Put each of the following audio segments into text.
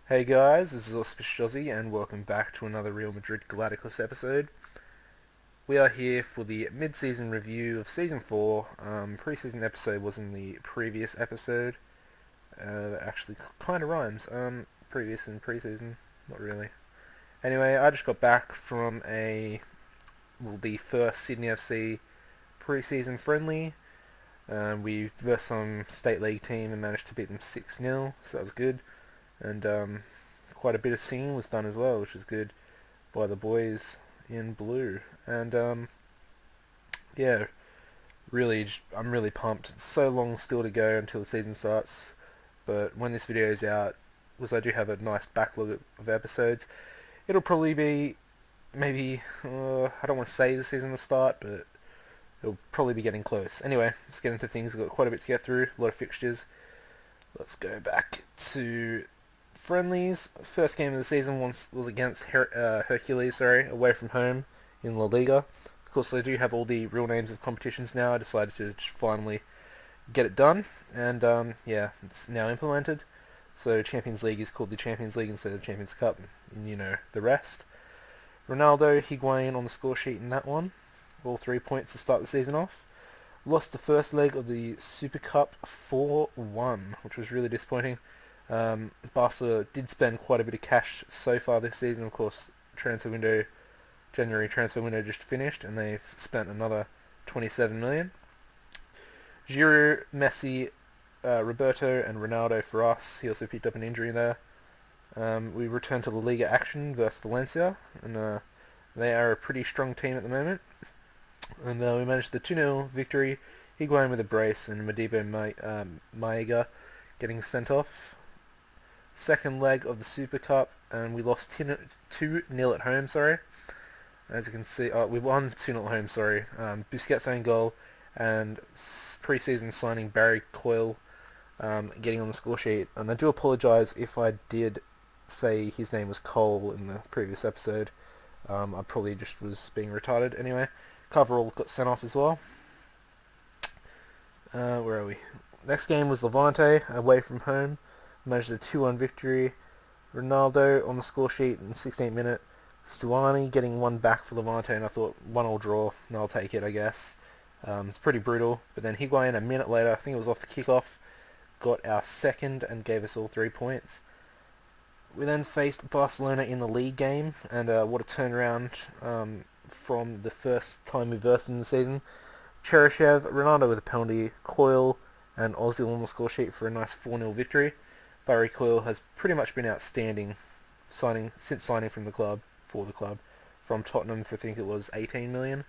Hey guys, this is AuspiciousAussie and welcome back to another Real Madrid Galácticos episode. We are here for the mid-season review of Season 4. Pre-season episode was in the previous episode. That actually kind of rhymes. Previous and pre-season, not really. Anyway, I just got back from the first Sydney FC pre-season friendly. We versed some state league team and managed to beat them 6-0, so that was good. And quite a bit of singing was done as well, which was good by the boys in blue. And yeah, I'm really pumped. It's so long still to go until the season starts, but when this video is out, because I do have a nice backlog of episodes, it'll probably be maybe I don't want to say the season will start, but it'll probably be getting close. Anyway, let's get into things. We've got quite a bit to get through, a lot of fixtures. Let's go back to friendlies. First game of the season was against Hercules, away from home in La Liga. Of course, they do have all the real names of competitions now. I decided to just finally get it done, and yeah, it's now implemented. So Champions League is called the Champions League instead of Champions Cup, and you know the rest. Ronaldo, Higuain on the score sheet in that one. All 3 points to start the season off. Lost the first leg of the Super Cup 4-1, which was really disappointing. Barca did spend quite a bit of cash so far this season. Of course, January transfer window just finished, and they've spent another 27 million. Giroud, Messi, Roberto, and Ronaldo for us. He also picked up an injury there. We returned to La Liga action versus Valencia, and they are a pretty strong team at the moment. And we managed the 2-0 victory. Higuain with a brace and Modibo Maega getting sent off. Second leg of the Super Cup, and we lost 2-0 at home, As you can see, we won 2-0 at home, Busquets' own goal, and pre-season signing Barry Coyle getting on the score sheet. And I do apologise if I did say his name was Cole in the previous episode. I probably just was being retarded. Anyway, Coverall got sent off as well. Where are we? Next game was Levante, away from home. Managed a 2-1 victory. Ronaldo on the score sheet in the 16th minute. Stuani getting one back for Levante, and I thought 1-1 draw, and I'll take it, I guess. It's pretty brutal. But then Higuain, a minute later, I think it was off the kickoff, got our second and gave us all 3 points. We then faced Barcelona in the league game, and what a turnaround from the first time we versed them in the season. Cheryshev, Ronaldo with a penalty, Coyle, and Ozil on the score sheet for a nice 4-0 victory. Barry Coyle has pretty much been outstanding since signing for the club, from Tottenham for I think it was 18 million.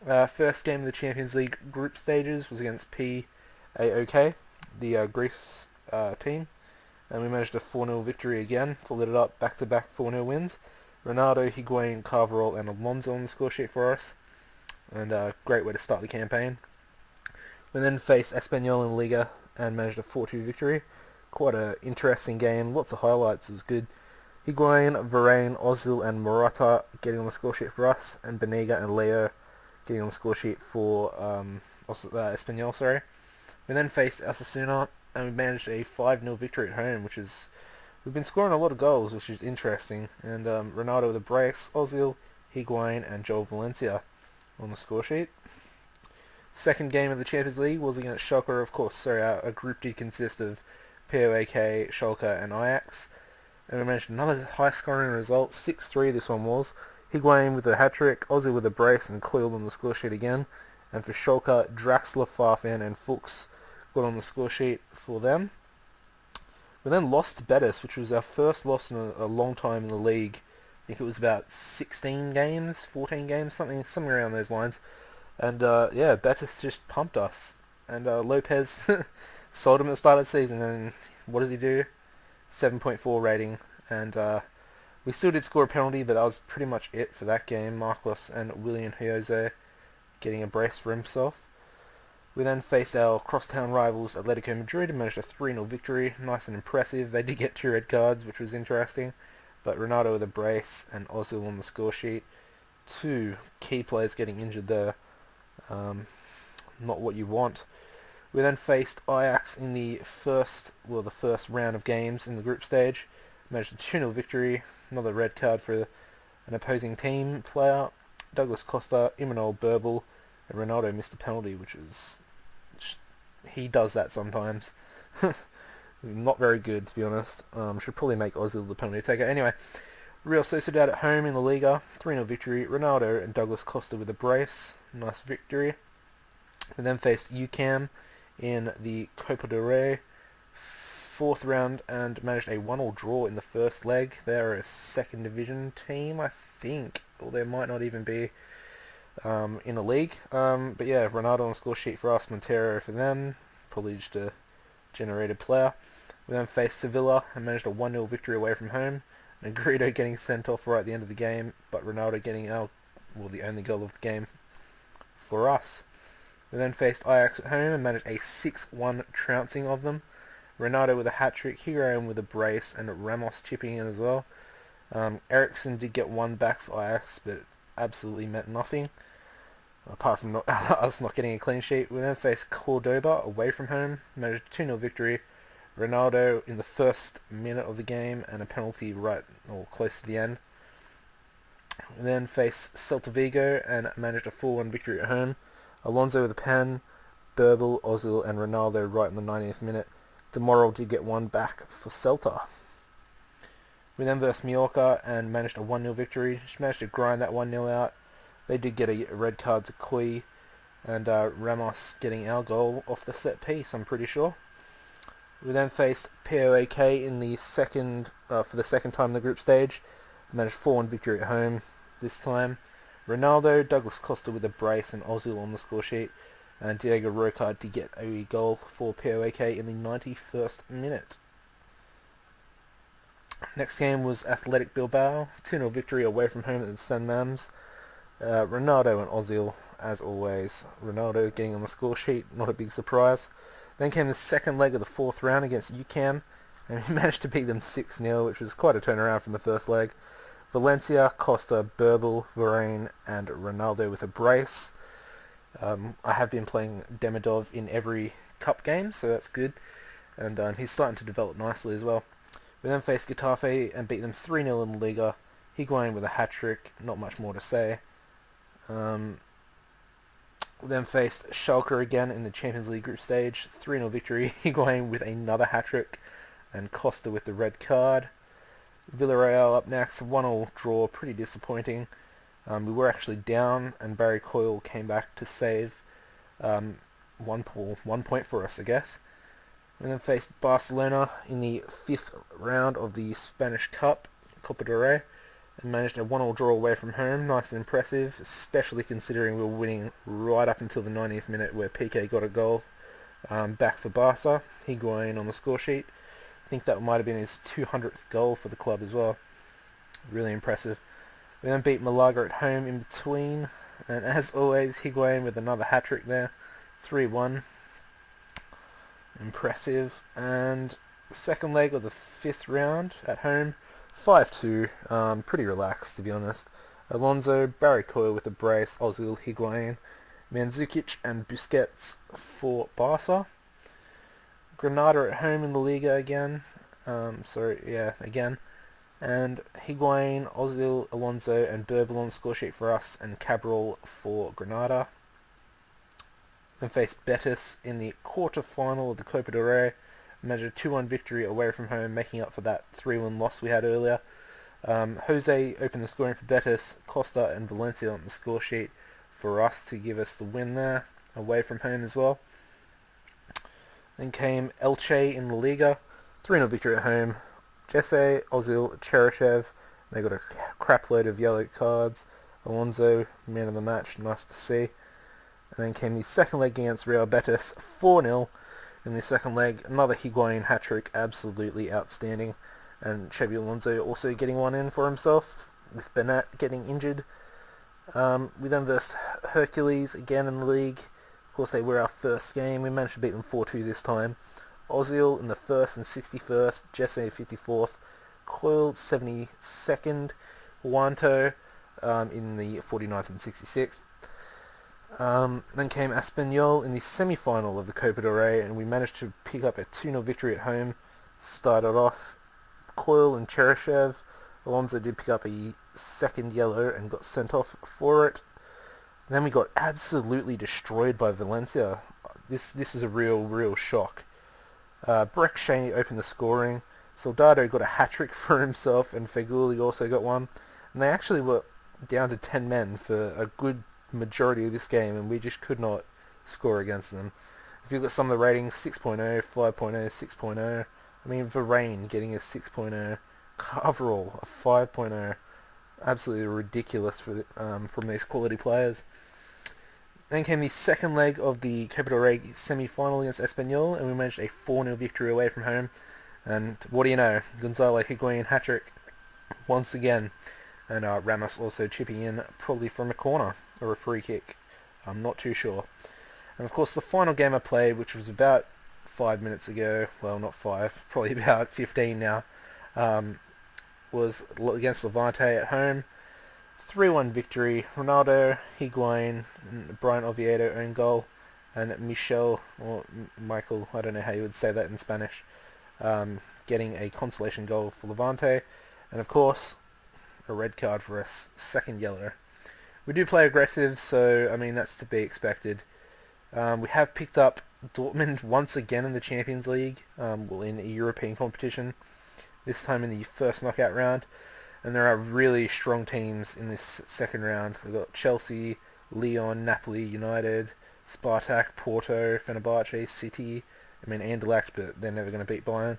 First game of the Champions League group stages was against PAOK, the Greece team, and we managed a 4-0 victory again, followed it up back-to-back 4-0 wins. Ronaldo, Higuain, Carvajal, and Alonso on the score sheet for us, and a great way to start the campaign. We then faced Espanyol in Liga and managed a 4-2 victory. Quite an interesting game, lots of highlights, it was good. Higuain, Varane, Ozil, and Morata getting on the score sheet for us, and Benega and Leo getting on the score sheet for Espanyol. We then faced Osasuna, and we managed a 5-0 victory at home, we've been scoring a lot of goals, which is interesting. And Ronaldo with a brace, Ozil, Higuain, and Joel Valencia on the score sheet. Second game of the Champions League was against Schalke, of course. Our group did consist of POAK, Schalke, and Ajax. And we managed another high-scoring result, 6-3 this one was. Higuain with a hat-trick, Ozil with a brace, and Coyle on the score sheet again. And for Schalke, Draxler, Farfan, and Fuchs got on the score sheet for them. We then lost to Betis, which was our first loss in a long time in the league. I think it was about 16 games, 14 games, something around those lines. And yeah, Betis just pumped us. And Lopez sold him at the start of the season, and what does he do? 7.4 rating. And we still did score a penalty, but that was pretty much it for that game. Marcos and William Jose getting a brace for himself. We then faced our crosstown rivals Atletico Madrid and managed a 3-0 victory. Nice and impressive. They did get 2 red cards, which was interesting. But Ronaldo with a brace and Ozil on the score sheet. 2 key players getting injured there. Not what you want. We then faced Ajax in the first round of games in the group stage. Managed a 2-0 victory. Another red card for an opposing team player. Douglas Costa, Imanol Burble, and Ronaldo missed a penalty, which was... he does that sometimes. Not very good, to be honest. Should probably make Ozil the penalty taker. Anyway, Real Sociedad at home in the Liga. 3-0 victory. Ronaldo and Douglas Costa with a brace. Nice victory. We then faced UCAM in the Copa del Rey. 4th round and managed a 1-1 draw in the first leg. They're a second division team, I think. Or they might not even be in the league. But yeah, Ronaldo on the score sheet for us. Montero for them. Probably just a generated player. We then faced Sevilla and managed a 1-0 victory away from home. Negredo getting sent off right at the end of the game, but Ronaldo getting the only goal of the game for us. We then faced Ajax at home and managed a 6-1 trouncing of them. Ronaldo with a hat-trick, Higuain with a brace, and Ramos chipping in as well. Eriksson did get one back for Ajax, but it absolutely meant nothing, apart from us not getting a clean sheet. We then faced Cordoba away from home, managed a 2-0 victory. Ronaldo in the first minute of the game, and a penalty right or close to the end. We then faced Celta Vigo and managed a 4-1 victory at home. Alonso with a pen, Burble, Ozil, and Ronaldo right in the 90th minute. Demorel did get one back for Celta. We then versed Mallorca and managed a 1-0 victory. Just managed to grind that 1-0 out. They did get a red card to Kui, and Ramos getting our goal off the set piece, I'm pretty sure. We then faced POAK in the second for the second time in the group stage. Managed 4-1 victory at home this time. Ronaldo, Douglas Costa with a brace, and Ozil on the score sheet. And Diego Rocard to get a goal for POAK in the 91st minute. Next game was Athletic Bilbao. 2-0 victory away from home at the San Mams. Ronaldo and Ozil, as always. Ronaldo getting on the score sheet, not a big surprise. Then came the second leg of the 4th round against UCAM, and we managed to beat them 6-0, which was quite a turnaround from the first leg. Valencia, Costa, Burble, Varane, and Ronaldo with a brace. I have been playing Demidov in every cup game, so that's good. And he's starting to develop nicely as well. We then faced Getafe and beat them 3-0 in the Liga. Higuain with a hat-trick, not much more to say. We then faced Schalke again in the Champions League group stage. 3-0 victory. Higuain with another hat-trick, and Costa with the red card. Villarreal up next. 1-1 draw. Pretty disappointing. We were actually down, and Barry Coyle came back to save 1 point for us, I guess. We then faced Barcelona in the 5th round of the Spanish Cup, Copa del Rey, and managed a 1-1 draw away from home. Nice and impressive, especially considering we were winning right up until the 90th minute, where Piqué got a goal back for Barca. Higuain on the score sheet. I think that might have been his 200th goal for the club as well. Really impressive. We then beat Malaga at home in between, and as always, Higuain with another hat-trick there. 3-1. Impressive. And second leg of the 5th round at home. 5-2, pretty relaxed, to be honest. Alonso, Barry Coyle with a brace, Ozil, Higuain, Mandzukic and Busquets for Barca. Granada at home in the Liga again. Again. And Higuain, Ozil, Alonso and Burble on the score sheet for us, and Cabral for Granada. Then faced Betis in the quarter-final of the Copa del Rey. Managed a 2-1 victory away from home, making up for that 3-1 loss we had earlier. Jose opened the scoring for Betis, Costa and Valencia on the score sheet for us to give us the win there, away from home as well. Then came Elche in La Liga, 3-0 victory at home. Jesse, Ozil, Cheryshev, they got a crap load of yellow cards. Alonso, man of the match, nice to see. And then came the second leg against Real Betis, 4-0. In the second leg, another Higuain hat-trick, absolutely outstanding. And Xabi Alonso also getting one in for himself, with Bennett getting injured. We then versed Hercules again in the league. Of course, they were our first game. We managed to beat them 4-2 this time. Ozil in the 1st and 61st, Jesse 54th, Coyle 72nd, Juanto in the 49th and 66th. Then came Espanyol in the semi-final of the Copa del Rey, and we managed to pick up a 2-0 victory at home. Started off Coyle and Cheryshev. Alonso did pick up a second yellow and got sent off for it. And then we got absolutely destroyed by Valencia. This is a real shock. Breck Shea opened the scoring. Soldado got a hat-trick for himself, and Feguli also got one. And they actually were down to 10 men for a good majority of this game, and we just could not score against them. If you look at some of the ratings, 6.0, 5.0, 6.0. I mean, Varane getting a 6.0, Coverall a 5.0. Absolutely ridiculous for from these quality players. Then came the second leg of the Copa del Rey semi-final against Espanyol, and we managed a 4-0 victory away from home. And what do you know, Gonzalo Higuain hat-trick once again. And Ramos also chipping in, probably from a corner or a free kick. I'm not too sure. And of course the final game I played, which was about 5 minutes ago, well not 5, probably about 15 now, was against Levante at home. 3-1 victory. Ronaldo, Higuain, Brian Oviedo own goal, and Michel, or Michael, I don't know how you would say that in Spanish, getting a consolation goal for Levante. And of course, a red card for us, second yellow. We do play aggressive, so I mean that's to be expected. We have picked up Dortmund once again in the Champions League, well in a European competition, this time in the first knockout round. And there are really strong teams in this second round. We've got Chelsea, Lyon, Napoli, United, Spartak, Porto, Fenerbahce, City. I mean Anderlecht, but they're never going to beat Bayern.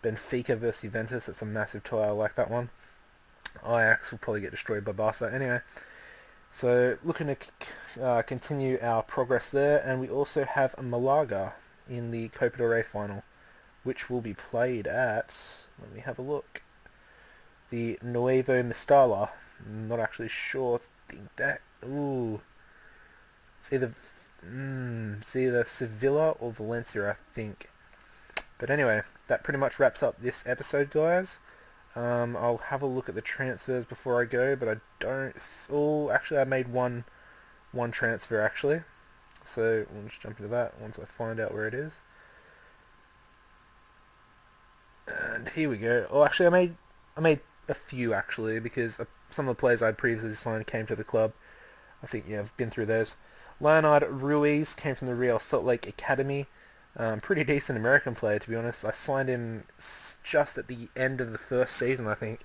Benfica versus Juventus, that's a massive tie, I like that one. Ajax will probably get destroyed by Barca. Anyway, so looking to continue our progress there, and we also have Malaga in the Copa del Rey final, which will be played at, let me have a look, the Nuevo Mestalla. I'm not actually sure. It's either Sevilla or Valencia, I think. But anyway, that pretty much wraps up this episode, guys. I'll have a look at the transfers before I go, but I don't... actually I made one transfer, actually. So, we'll just jump into that once I find out where it is. And here we go. Actually, I made a few, actually, because some of the players I'd previously signed came to the club. I think, yeah, I've been through those. Leonard Ruiz came from the Real Salt Lake Academy. Pretty decent American player, to be honest. I signed him just at the end of the first season, I think,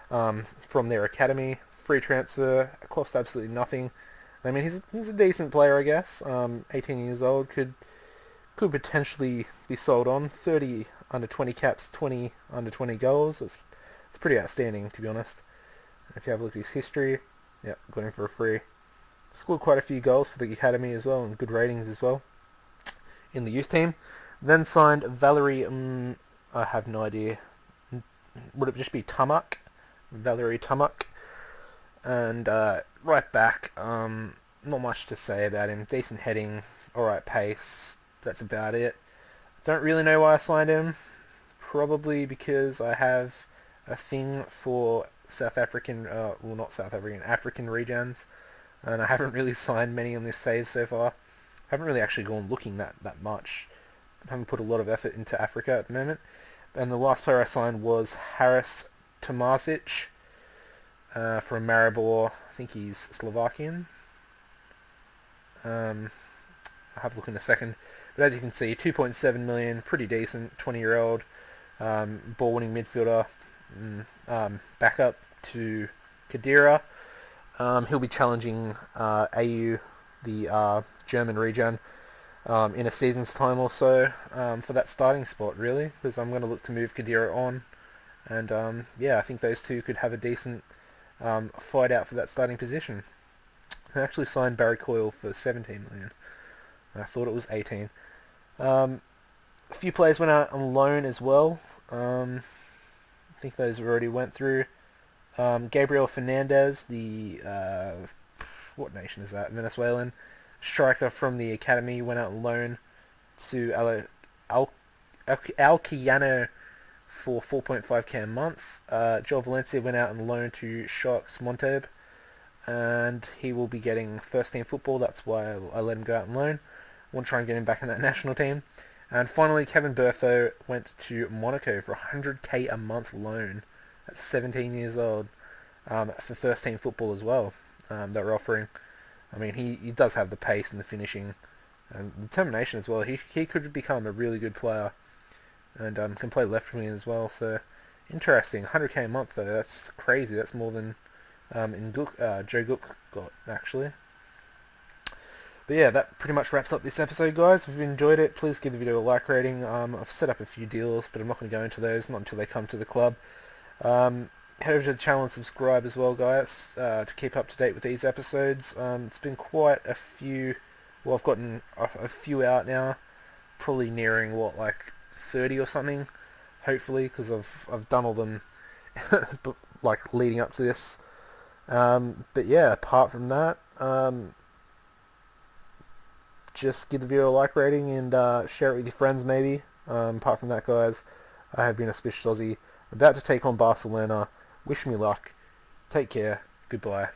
from their academy. Free transfer, cost absolutely nothing. I mean, he's a decent player, I guess. 18 years old, could potentially be sold on. 30 under 20 caps, 20 under 20 goals. It's pretty outstanding, to be honest. If you have a look at his history, yeah, got him for a free. Scored quite a few goals for the academy as well, and good ratings as well in the youth team. Then signed Valerie, I have no idea. Would it just be Tamak? Valerie Tamak. And right back, not much to say about him. Decent heading, alright pace, that's about it. Don't really know why I signed him. Probably because I have a thing for African regions, and I haven't really signed many on this save so far. I haven't really actually gone looking that much. I haven't put a lot of effort into Africa at the moment. And the last player I signed was Haris Tomasic from Maribor. I think he's Slovakian. I'll have a look in a second. But as you can see, 2.7 million, pretty decent, 20-year-old, ball-winning midfielder, backup to Khedira. He'll be challenging AU, the German region, in a season's time or so, for that starting spot, really, because I'm going to look to move Khedira on, and yeah, I think those two could have a decent fight out for that starting position. I actually signed Barry Coyle for 17 million. I thought it was 18. A few players went out on loan as well. I think those we already went through. Gabriel Fernandez, the what nation is that? Venezuelan striker from the academy, went out on loan to Alquiano for 4.5k a month. Joel Valencia went out on loan to Sharks Monteb, and he will be getting first team football. That's why I let him go out on loan. I want to try and get him back in that national team. And finally, Kevin Bertho went to Monaco for 100k a month loan at 17 years old, for first team football as well, that we're offering. I mean, he does have the pace and the finishing and determination as well. He could become a really good player, and can play left wing as well. So interesting. 100k a month though. That's crazy. That's more than Joe Gook got actually. But yeah, that pretty much wraps up this episode, guys. If you enjoyed it, please give the video a like rating. I've set up a few deals, but I'm not going to go into those, not until they come to the club. Head over to the channel and subscribe as well, guys, to keep up to date with these episodes. It's been quite a few. Well, I've gotten a few out now, probably nearing like 30 or something, hopefully, because I've done all them, like leading up to this. But yeah, apart from that, just give the video a like rating and share it with your friends maybe. Apart from that, guys, I have been Auspicious Aussie, about to take on Barcelona. Wish me luck. Take care. Goodbye.